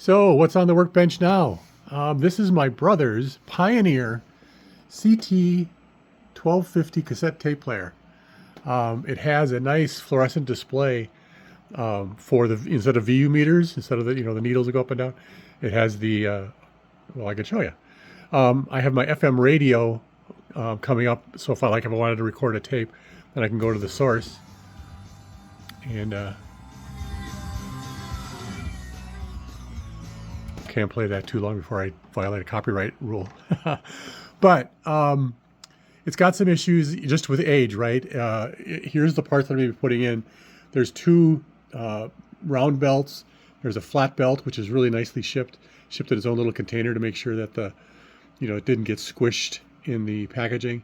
So what's on the workbench now? This is my brother's Pioneer CT-1250 cassette tape player. It has a nice fluorescent display for the, instead of VU meters, instead of the needles that go up and down, it has the, well, I can show you. I have my FM radio coming up, so if I wanted to record a tape, then I can go to the source and can't play that too long before I violate a copyright rule. But it's got some issues just with age, right? Here's the parts that I'm going to be putting in. There's two round belts. There's a flat belt, which is really nicely shipped in its own little container to make sure that the, it didn't get squished in the packaging.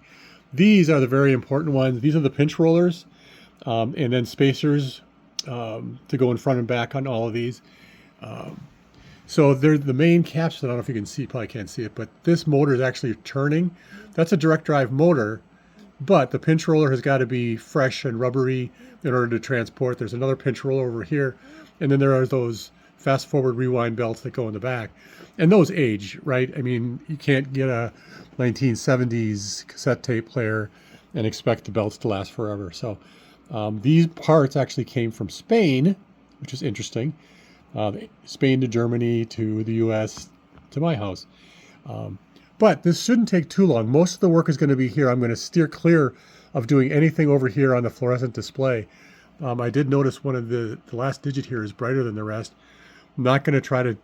These are the very important ones. These are the pinch rollers, and then spacers to go in front and back on all of these. So they're the main caps. I don't know if you can see, probably can't see it, but this motor is actually turning. That's a direct drive motor, but the pinch roller has got to be fresh and rubbery in order to transport. There's another pinch roller over here, and then there are those fast forward rewind belts that go in the back. And those age, right? I mean, you can't get a 1970s cassette tape player and expect the belts to last forever. So these parts actually came from Spain, which is interesting. Spain to Germany to the US to my house. But this shouldn't take too long. Most of the work is going to be here. I'm going to steer clear of doing anything over here on the fluorescent display. I did notice one of the last digit here is brighter than the rest. I'm not going to try to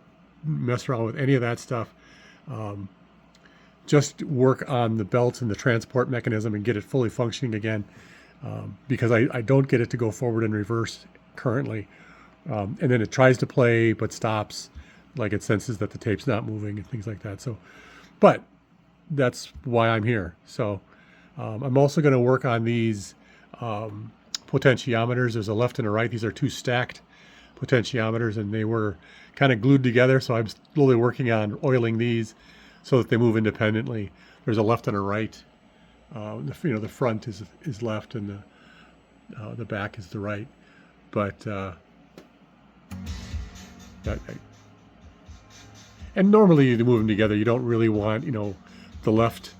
mess around with any of that stuff. Just work on the belts and the transport mechanism and get it fully functioning again, because I don't get it to go forward and reverse currently. And then it tries to play but stops, like it senses that the tape's not moving and things like that. So, but that's why I'm here. So I'm also going to work on these potentiometers. There's a left and a right. These are two stacked potentiometers, and they were kind of glued together. So I'm slowly working on oiling these so that they move independently. There's a left and a right. The front is left and the back is the right. But and normally you move them together. You don't really want the left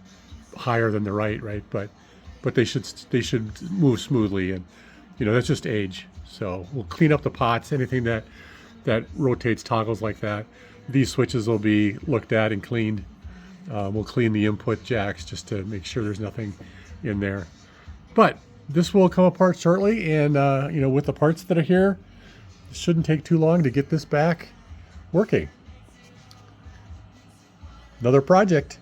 higher than the right, but they should move smoothly, and that's just age. So we'll clean up the pots, anything that rotates toggles like that. These switches will be looked at and cleaned. We'll clean the input jacks just to make sure there's nothing in there. But this will come apart shortly, and with the parts that are here, it shouldn't take too long to get this back working. Another project.